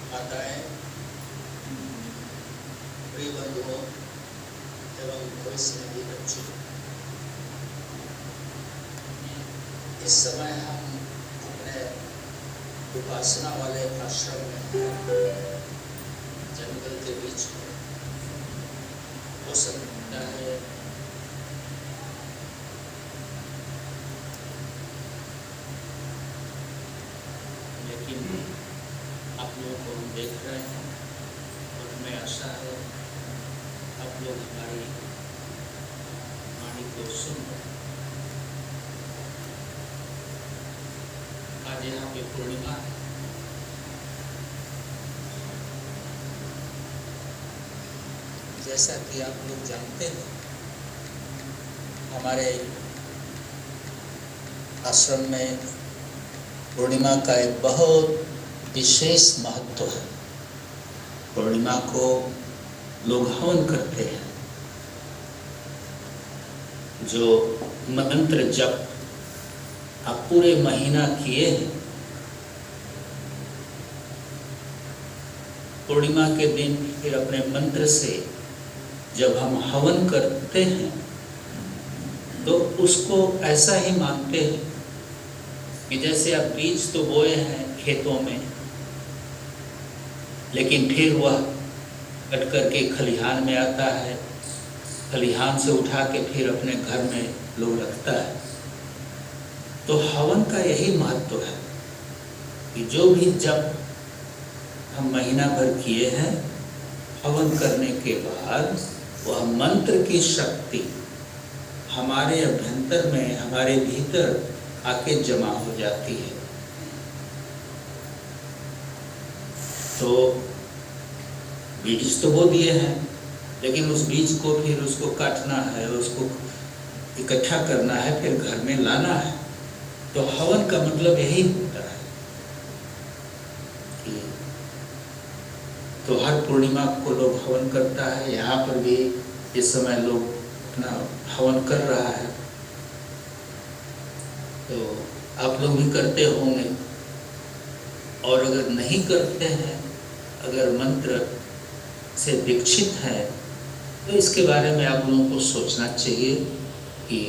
माताएं, प्रिय बंधुओं एवं भविष्य में भी बच्चों, इस समय हम अपने उपासना वाले आश्रम में जंगल के बीच में हो सकता है लेकिन आप लोगों को हम देख रहे हैं और हमें आशा है आप लोग हमारी वाणी को सुन रहे हैं। आज यहाँ पे पूर्णिमा है। जैसा कि आप लोग जानते हैं हमारे आश्रम में पूर्णिमा का एक बहुत विशेष महत्व है। पूर्णिमा को लोग हवन करते हैं। जो मंत्र जप आप पूरे महीना किए हैं, पूर्णिमा के दिन फिर अपने मंत्र से जब हम हवन करते हैं तो उसको ऐसा ही मानते हैं कि जैसे आप बीज तो बोए हैं खेतों में, लेकिन फिर वह कट करके खलिहान में आता है, खलिहान से उठा के फिर अपने घर में लोग रखता है। तो हवन का यही महत्व है कि जो भी जब हम महीना भर किए हैं, हवन करने के बाद वह मंत्र की शक्ति हमारे अभ्यंतर में, हमारे भीतर आके जमा हो जाती है। तो बीज तो बो दिए हैं, लेकिन उस बीज को फिर उसको काटना है, उसको इकट्ठा करना है, फिर घर में लाना है। तो हवन का मतलब यही होता है कि तो हर पूर्णिमा को लोग हवन करता है। यहाँ पर भी इस समय लोग अपना हवन कर रहा है, तो आप लोग भी करते होंगे। और अगर नहीं करते हैं, अगर मंत्र से दीक्षित है, तो इसके बारे में आप लोगों को सोचना चाहिए कि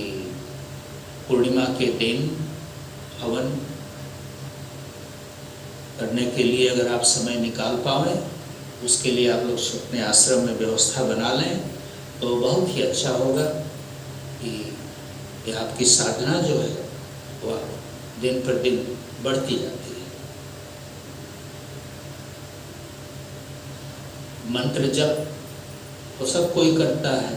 पूर्णिमा के दिन हवन करने के लिए अगर आप समय निकाल पाएं, उसके लिए आप लोग अपने आश्रम में व्यवस्था बना लें तो बहुत ही अच्छा होगा कि आपकी साधना जो है वह दिन पर दिन बढ़ती जाती है। मंत्र जप तो सब कोई करता है,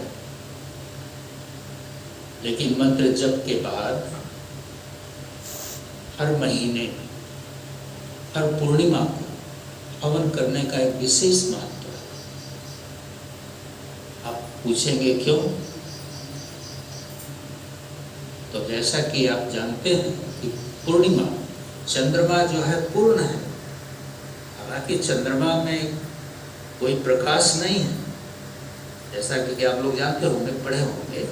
लेकिन मंत्र जप के बाद हर महीने, हर पूर्णिमा को हवन करने का एक विशेष महत्व है। आप पूछेंगे क्यों? तो जैसा कि आप जानते हैं कि पूर्णिमा, चंद्रमा जो है पूर्ण है। हालांकि चंद्रमा में कोई प्रकाश नहीं है, जैसा कि आप लोग जानते होंगे, पढ़े होंगे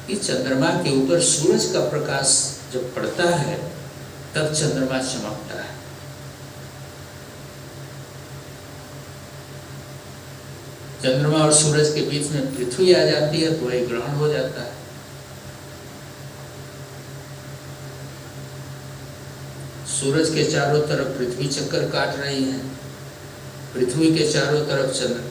कि चंद्रमा के ऊपर सूरज का प्रकाश जब पड़ता है तब चंद्रमा चमकता है। चंद्रमा और सूरज के बीच में पृथ्वी आ जाती है तो एक ग्रहण हो जाता है। सूरज के चारों तरफ पृथ्वी चक्कर काट रही है, पृथ्वी के चारों तरफ चंद्र।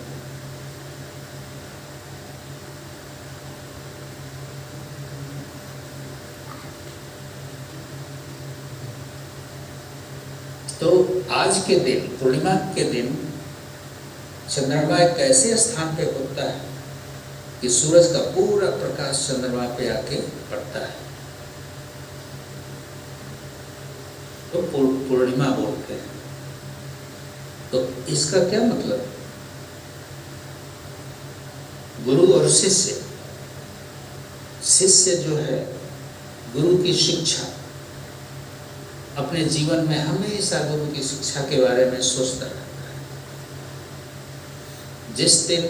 तो आज के दिन, पूर्णिमा के दिन, चंद्रमा एक ऐसे स्थान पे होता है कि सूरज का पूरा प्रकाश चंद्रमा पे आके पड़ता है, तो पूर्णिमा बोलते हैं। तो इसका क्या मतलब? गुरु और शिष्य, शिष्य जो है गुरु की शिक्षा, अपने जीवन में हमेशा गुरु की शिक्षा के बारे में सोचता रहता है। जिस दिन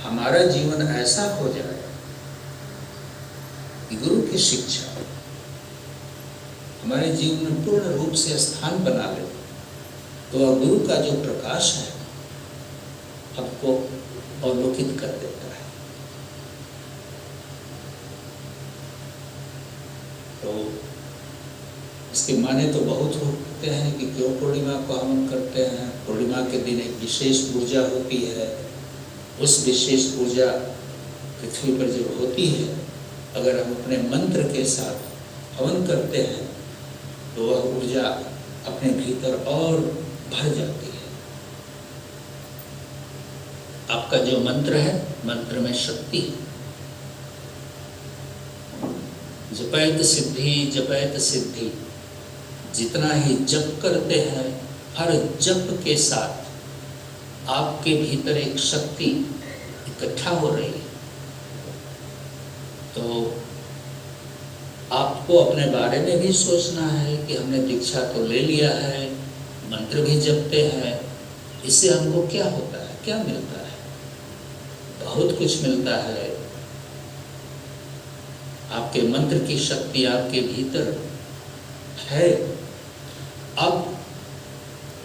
हमारा जीवन ऐसा हो जाए कि गुरु की शिक्षा हमारे जीवन में पूर्ण रूप से स्थान बना ले, तो वह गुरु का जो प्रकाश है आपको अवलोकित कर देता है। तो इसके माने तो बहुत होते हैं कि क्यों पूर्णिमा को हवन करते हैं। पूर्णिमा के दिन एक विशेष ऊर्जा होती है, उस विशेष ऊर्जा पृथ्वी पर जब होती है, अगर हम अपने मंत्र के साथ हवन करते हैं तो वह ऊर्जा अपने भीतर और भर जाती है। आपका जो मंत्र है, मंत्र में शक्ति है। जपैत सिद्धि जपैत सिद्धि, जितना ही जप करते हैं, हर जप के साथ आपके भीतर एक शक्ति इकट्ठा हो रही है। तो आपको अपने बारे में भी सोचना है कि हमने दीक्षा तो ले लिया है, मंत्र भी जपते हैं, इससे हमको क्या होता है, क्या मिलता है? बहुत कुछ मिलता है। आपके मंत्र की शक्ति आपके भीतर है। अब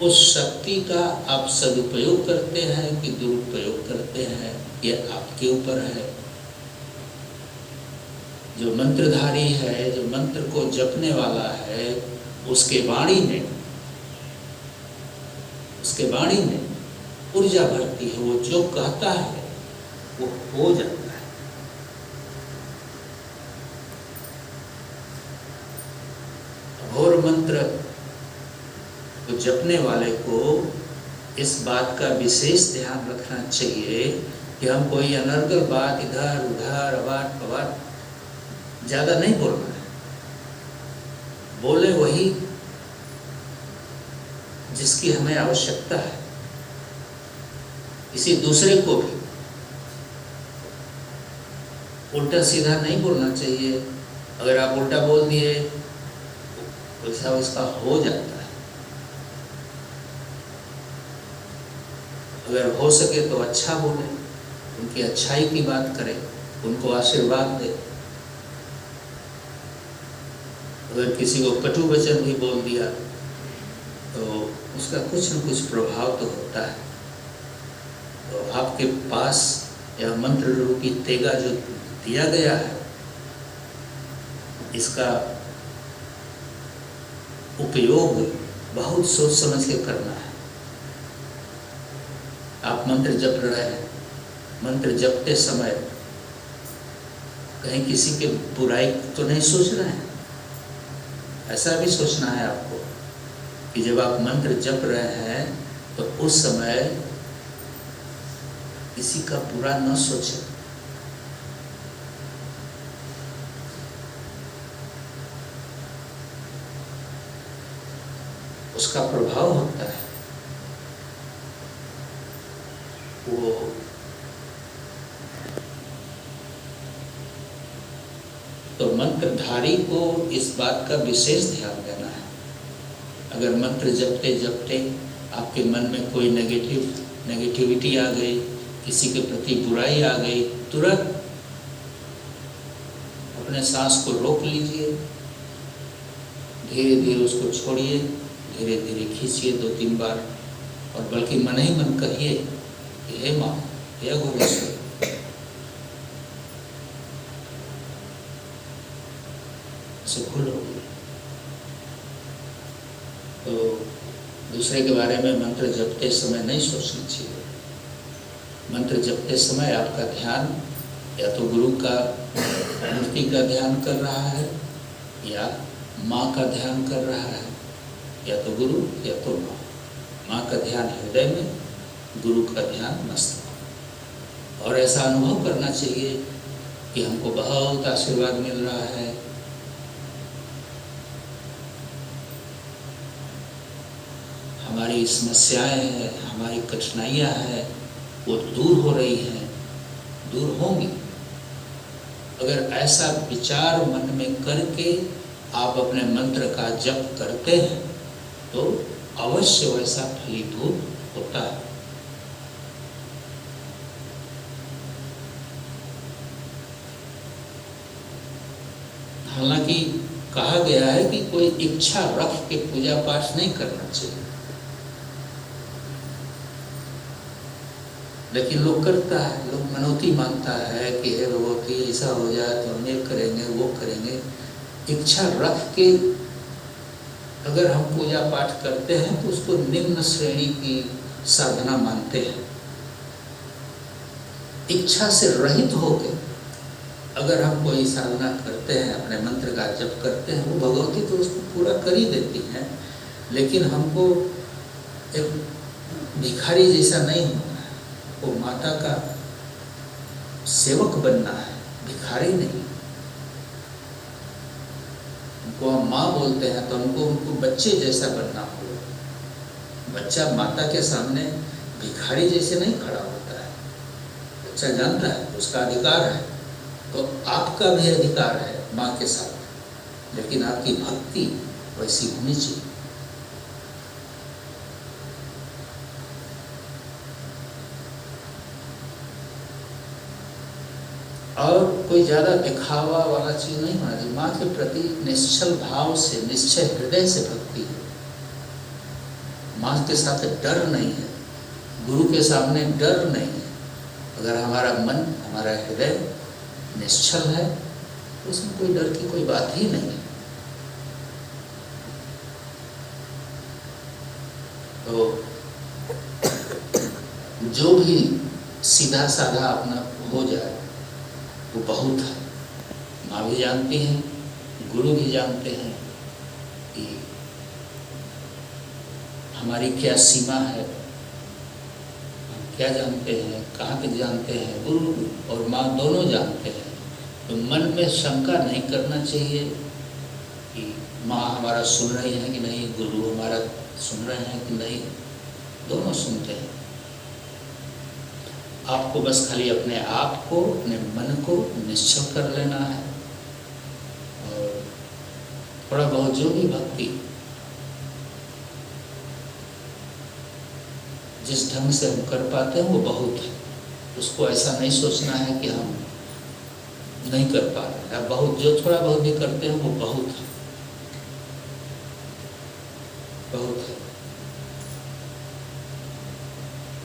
उस शक्ति का आप सदुपयोग करते हैं कि दुरुपयोग करते हैं, ये आपके ऊपर है। जो मंत्रधारी है, जो मंत्र को जपने वाला है, उसके वाणी में ऊर्जा भरती है। वो जो कहता है वो हो जाता है। घोर मंत्र को जपने वाले को इस बात का विशेष ध्यान रखना चाहिए कि हम कोई अनर्गल बात इधर उधर अवाट पवाट ज्यादा नहीं बोलना है। बोले वही जिसकी हमें आवश्यकता है। किसी दूसरे को भी उल्टा सीधा नहीं बोलना चाहिए। अगर आप उल्टा बोल दिए वैसा उसका हो जाता है। अगर हो सके तो अच्छा बोले, उनकी अच्छाई की बात करें, उनको आशीर्वाद दे। अगर किसी को कटु वचन भी बोल दिया तो उसका कुछ न कुछ प्रभाव तो होता है। तो आपके पास यह मंत्र रूपी तेगा जो दिया गया है, इसका उपयोग बहुत सोच समझ के करना है। आप मंत्र जप रहे हैं, मंत्र जपते समय कहीं किसी के बुराई तो नहीं सोच रहे हैं। ऐसा भी सोचना है आपको कि जब आप मंत्र जप रहे हैं तो उस समय किसी का बुरा न सोचें। उसका प्रभाव होता है। वो तो मंत्रधारी को इस बात का विशेष ध्यान देना है। अगर मंत्र जपते जपते आपके मन में कोई नेगेटिविटी आ गई, किसी के प्रति बुराई आ गई, तुरंत अपने सांस को रोक लीजिए, धीरे धीरे उसको छोड़िए, धीरे धीरे खींचिए 2-3 बार, और बल्कि मन ही मन कहिए कि हे माँ, हे अघोरेश्वर, से खुल होगी। तो दूसरे के बारे में मंत्र जपते समय नहीं सोचना चाहिए। मंत्र जपते समय आपका ध्यान या तो गुरु का मूर्ति का ध्यान कर रहा है, या माँ का ध्यान कर रहा है, या तो गुरु या तो माँ। माँ का ध्यान हृदय में, गुरु का ध्यान मस्तक। और ऐसा अनुभव करना चाहिए कि हमको बहुत आशीर्वाद मिल रहा है। हमारी समस्याएं हैं, हमारी कठिनाइयां हैं, वो दूर हो रही हैं, दूर होंगी। अगर ऐसा विचार मन में करके आप अपने मंत्र का जप करते हैं तो अवश्य वैसा फलीभूत होता है। हालांकि कहा गया है कि कोई इच्छा रख के पूजा पाठ नहीं करना चाहिए। लेकिन लोग करता है, लोग मनौती मांगता है कि हे भगवती ऐसा हो जाए तो हम ये करेंगे वो करेंगे। इच्छा रख के अगर हम पूजा पाठ करते हैं तो उसको निम्न श्रेणी की साधना मानते हैं। इच्छा से रहित होकर अगर हम कोई साधना करते हैं, अपने मंत्र का जप करते हैं, वो भगवती तो उसको पूरा कर ही देती हैं। लेकिन हमको एक भिखारी जैसा नहीं होना है, वो माता का सेवक बनना है, भिखारी नहीं। उनको हम माँ बोलते हैं तो हमको उनको बच्चे जैसा बनना होगा। बच्चा माता के सामने भिखारी जैसे नहीं खड़ा होता है। बच्चा जानता है उसका अधिकार है, तो आपका भी अधिकार है माँ के साथ, लेकिन आपकी भक्ति वैसी होनी चाहिए। और कोई ज़्यादा दिखावा वाला चीज़ नहीं होना चाहिए। माँ के प्रति निश्चल भाव से, निश्चय हृदय से भक्ति है। माँ के साथ डर नहीं है, गुरु के सामने डर नहीं है। अगर हमारा मन, हमारा हृदय निश्चल है तो उसमें कोई डर की कोई बात ही नहीं है। तो जो भी सीधा साधा अपना हो जाए वो बहुत है। माँ भी जानती हैं, गुरु भी जानते हैं कि हमारी क्या सीमा है, हम क्या जानते हैं, कहाँ तक जानते हैं। गुरु और माँ दोनों जानते हैं। तो मन में शंका नहीं करना चाहिए कि माँ हमारा सुन रही है कि नहीं, गुरु हमारा सुन रहे हैं कि नहीं। दोनों सुनते हैं। आपको बस खाली अपने आप को, अपने मन को निश्चल कर लेना है। और थोड़ा बहुत जो भी भक्ति जिस ढंग से हम कर पाते हैं वो बहुत है। उसको ऐसा नहीं सोचना है कि हम नहीं कर पा रहे हैं। बहुत जो थोड़ा बहुत भी करते हैं वो बहुत है, बहुत है।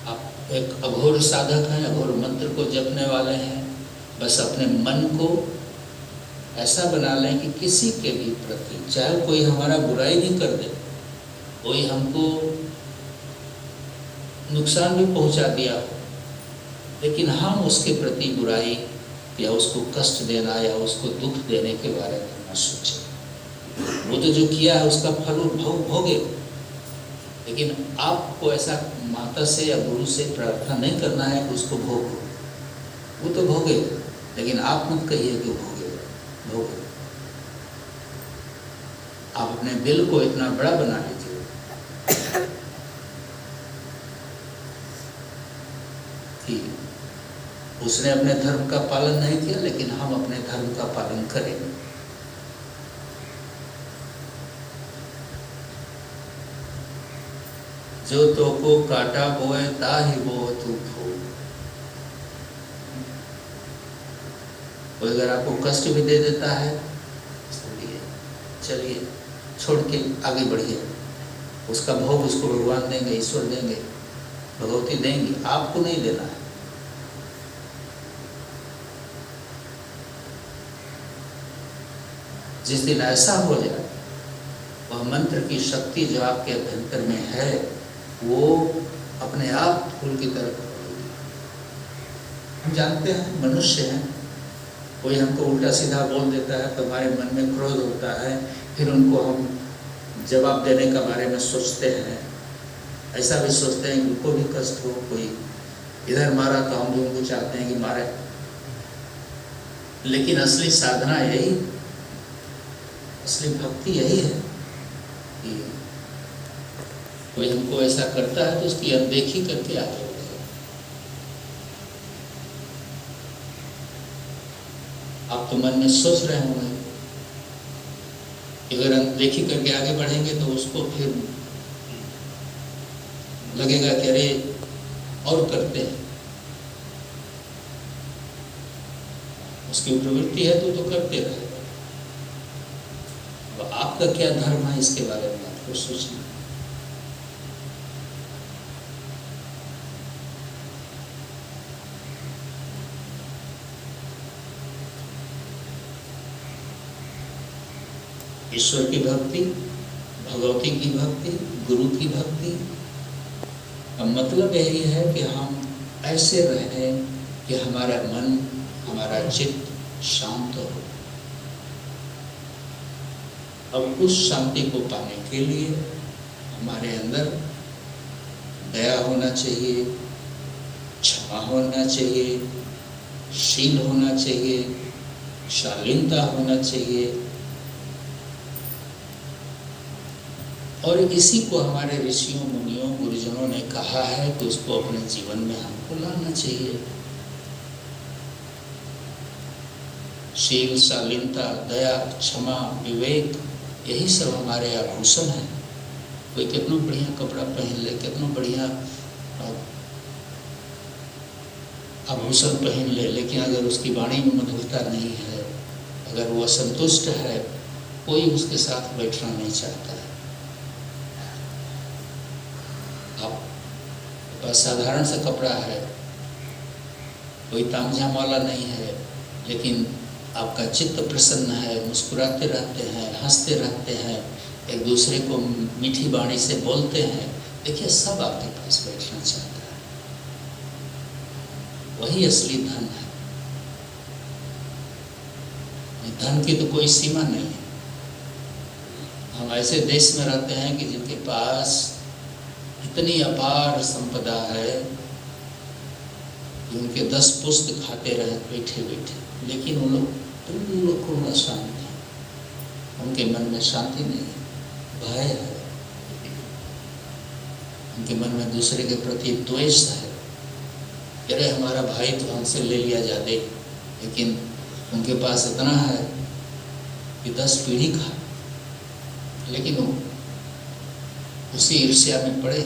आप एक अघोर साधक हैं, अघोर मंत्र को जपने वाले हैं। बस अपने मन को ऐसा बना लें कि किसी के भी प्रति, चाहे कोई हमारा बुराई भी कर दे, कोई हमको नुकसान भी पहुंचा दिया हो, लेकिन हम उसके प्रति बुराई या उसको कष्ट देना या उसको दुख देने के बारे में न सोचें। वो तो जो किया है उसका फल भोगे। लेकिन आपको ऐसा माता से या गुरु से प्रार्थना नहीं करना है कि उसको भोगो। वो तो भोगे, लेकिन आप मत कहिए कि भोगे। आप अपने दिल को इतना बड़ा बना लीजिए कि उसने अपने धर्म का पालन नहीं किया, लेकिन हम अपने धर्म का पालन करेंगे। जो तो को काटा बोए ताहि बो तू फूल। कोई अगर आपको कष्ट भी दे देता है, चलिए छोड़ के आगे बढ़िए। उसका भोग उसको भगवान देंगे, ईश्वर देंगे, भगवती देंगी, आपको नहीं देना है। जिस दिन ऐसा हो जाए, वह मंत्र की शक्ति जो आपके अभ्यंतर में है वो अपने आप फूल की तरह बढ़ेगी। हम जानते हैं, मनुष्य हैं, कोई हमको उल्टा सीधा बोल देता है तो हमारे मन में क्रोध होता है। फिर उनको हम जवाब देने के बारे में सोचते हैं। ऐसा भी सोचते हैं कि उनको भी कष्ट हो, कोई इधर मारा तो हम भी उनको चाहते हैं कि मारे। लेकिन असली साधना यही, असली भक्ति यही है कि कोई हमको ऐसा करता है तो उसकी अनदेखी करके आगे बढ़े। आप तो मन में सोच रहे होंगे कि अगर अनदेखी करके आगे बढ़ेंगे तो उसको फिर लगेगा कि अरे और करते हैं। उसकी प्रवृत्ति है तो करते रहेगा। तो आपका क्या धर्म है इसके बारे में आपको सोचना। ईश्वर की भक्ति, भगवती की भक्ति, गुरु की भक्ति। अब मतलब यही है कि हम ऐसे रहें कि हमारा मन, हमारा चित्त शांत हो। अब उस शांति को पाने के लिए हमारे अंदर दया होना चाहिए, क्षमा होना चाहिए, शील होना चाहिए, शालीनता होना चाहिए। और इसी को हमारे ऋषियों, मुनियों, गुरुजनों ने कहा है कि उसको अपने जीवन में हमको लाना चाहिए। शील, शालीनता, दया, क्षमा, विवेक, यही सब हमारे आभूषण हैं। कोई कितना बढ़िया कपड़ा पहन ले, कितना बढ़िया आभूषण पहन ले, लेकिन अगर उसकी वाणी में मधुरता नहीं है, अगर वो असंतुष्ट है, कोई उसके साथ बैठना नहीं चाहता है। आप बस साधारण सा कपड़ा है, कोई तामझाम वाला नहीं है, लेकिन आपका चित्त प्रसन्न है, मुस्कुराते रहते हैं, हंसते रहते हैं, एक दूसरे को मीठी वाणी से बोलते हैं, देखिए सब आपके पास बैठना चाहता है। वही असली धन है। धन की तो कोई सीमा नहीं है। हम ऐसे देश में रहते हैं कि जिनके पास इतनी अपार संपदा है कि उनके 10 पुस्त खाते रहे बैठे बैठे, लेकिन वो लोग बिल्कुल अशांत हैं। उनके मन में शांति नहीं है, भय है। उनके मन में दूसरे के प्रति द्वेष है। अरे हमारा भाई तो हमसे ले लिया जाते, लेकिन उनके पास इतना है कि 10 पीढ़ी खा, लेकिन वो उसी ईर्ष्या में पड़े।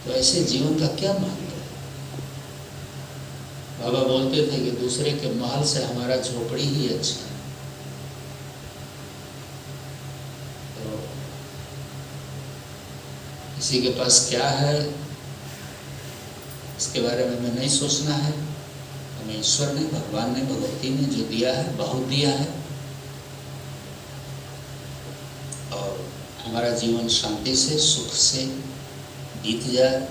तो ऐसे जीवन का क्या महत्व है? बाबा बोलते थे कि दूसरे के महल से हमारा झोपड़ी ही अच्छा है। तो किसी के पास क्या है इसके बारे में हमें नहीं सोचना है। हमें ईश्वर ने, भगवान ने, भगवती ने जो दिया है बहुत दिया है, और हमारा जीवन शांति से, सुख से बीत जाए।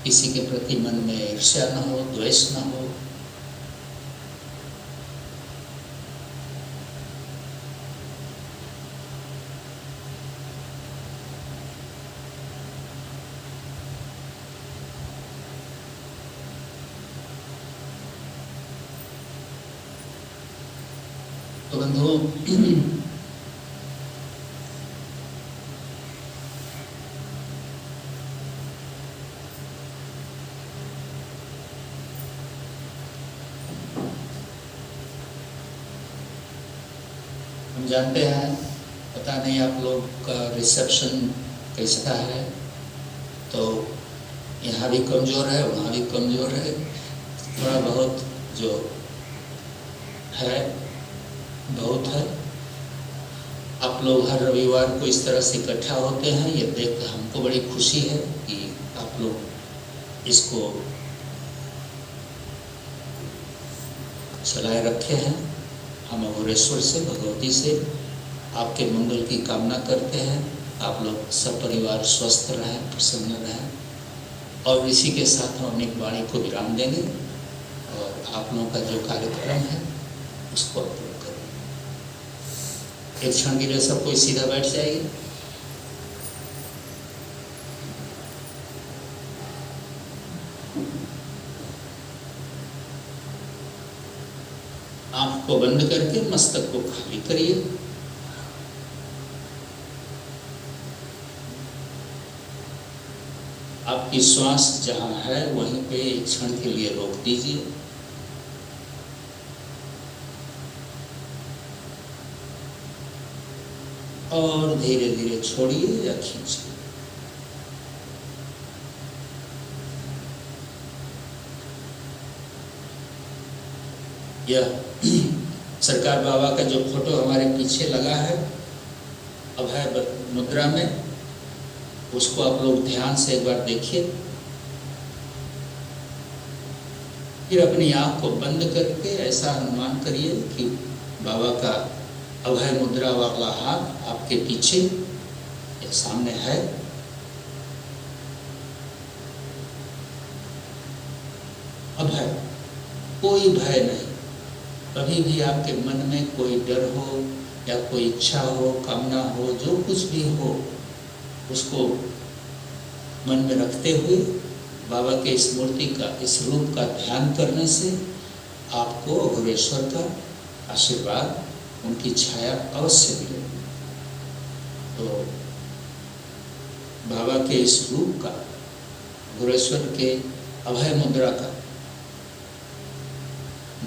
किसी के प्रति मन में ईर्ष्या न हो, द्वेष न हो। तो बंधुओं, हम जानते हैं, पता नहीं आप लोग का रिसेप्शन कैसा है, तो यहाँ भी कमज़ोर है, वहाँ भी कमज़ोर है, थोड़ा बहुत जो है बहुत है। आप लोग हर रविवार को इस तरह से इकट्ठा होते हैं, ये देख हमको बड़ी खुशी है कि आप लोग इसको चलाए रखे हैं। हम अघोरेश्वर से, भगवती से आपके मंगल की कामना करते हैं। आप लोग सब परिवार स्वस्थ रहें, प्रसन्न रहें, और इसी के साथ हम अपनी वाणी को विराम देंगे और आप लोगों का जो कार्यक्रम है उसको अपलोड करेंगे। एक क्षण के लिए सब कोई सीधा बैठ जाएगी। आँख को बंद करके मस्तक को खाली करिए। आपकी श्वास जहाँ है वहीं पे एक क्षण के लिए रोक दीजिए। और धीरे धीरे छोड़िए या खींचिए। यह सरकार बाबा का जो फोटो हमारे पीछे लगा है अभय मुद्रा में, उसको आप लोग ध्यान से एक बार देखिए। फिर अपनी आँख को बंद करके ऐसा अनुमान करिए कि बाबा का अभय मुद्रा वाला हाथ आपके पीछे या सामने है। अभय, कोई भय नहीं। कभी भी आपके मन में कोई डर हो या कोई इच्छा हो, कामना हो, जो कुछ भी हो, उसको मन में रखते हुए बाबा के इस मूर्ति का, इस रूप का ध्यान करने से आपको अघोरेश्वर का आशीर्वाद, उनकी छाया अवश्य मिलेगी। तो बाबा के इस रूप का, अघोरेश्वर के अभय मुद्रा का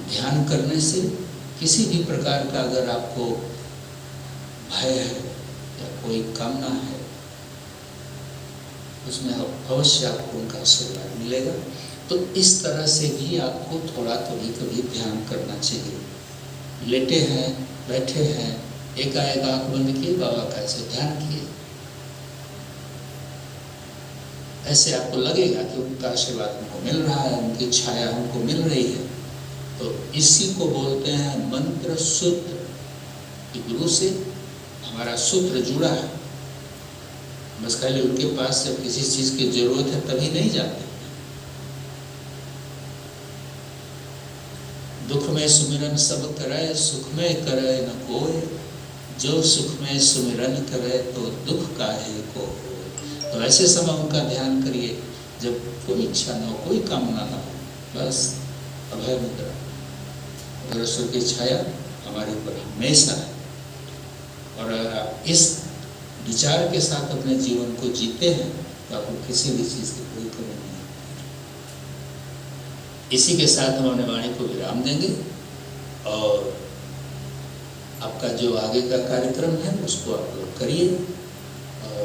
ध्यान करने से किसी भी प्रकार का अगर आपको भय है या कोई कामना है, उसमें अवश्य आपको उनका आशीर्वाद मिलेगा। तो इस तरह से भी आपको थोड़ा कभी ध्यान करना चाहिए। लेटे हैं, बैठे हैं, एकाएक आंख बंद किए, बाबा का ऐसे ध्यान किए, ऐसे आपको लगेगा कि उनका आशीर्वाद हमको मिल रहा है, उनकी छाया हमको मिल रही है। तो इसी को बोलते हैं मंत्र सूत्र, कि गुरु से हमारा सूत्र जुड़ा है। बस खाली उनके पास जब किसी चीज की जरूरत है तभी नहीं जाते। दुख में सुमिरन सब करे, सुख में करे न कोई, जो सुख में सुमिरन करे तो दुख काहे को होय। तो ऐसे समय उनका ध्यान करिए जब कोई इच्छा न हो, कोई कामना न हो, बस अभय मुद्रा, अघोरेश्वर की छाया हमारे ऊपर हमेशा है। और अगर आप इस विचार के साथ अपने जीवन को जीते हैं तो आपको किसी भी चीज की कोई कमी नहीं है। इसी के साथ हम अपने वाणी को विराम देंगे और आपका जो आगे का कार्यक्रम है उसको आप लोग करिए और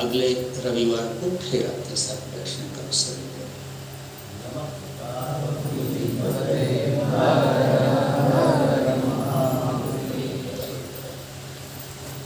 अगले रविवार को फिर आपके साथ बैठने का अवसर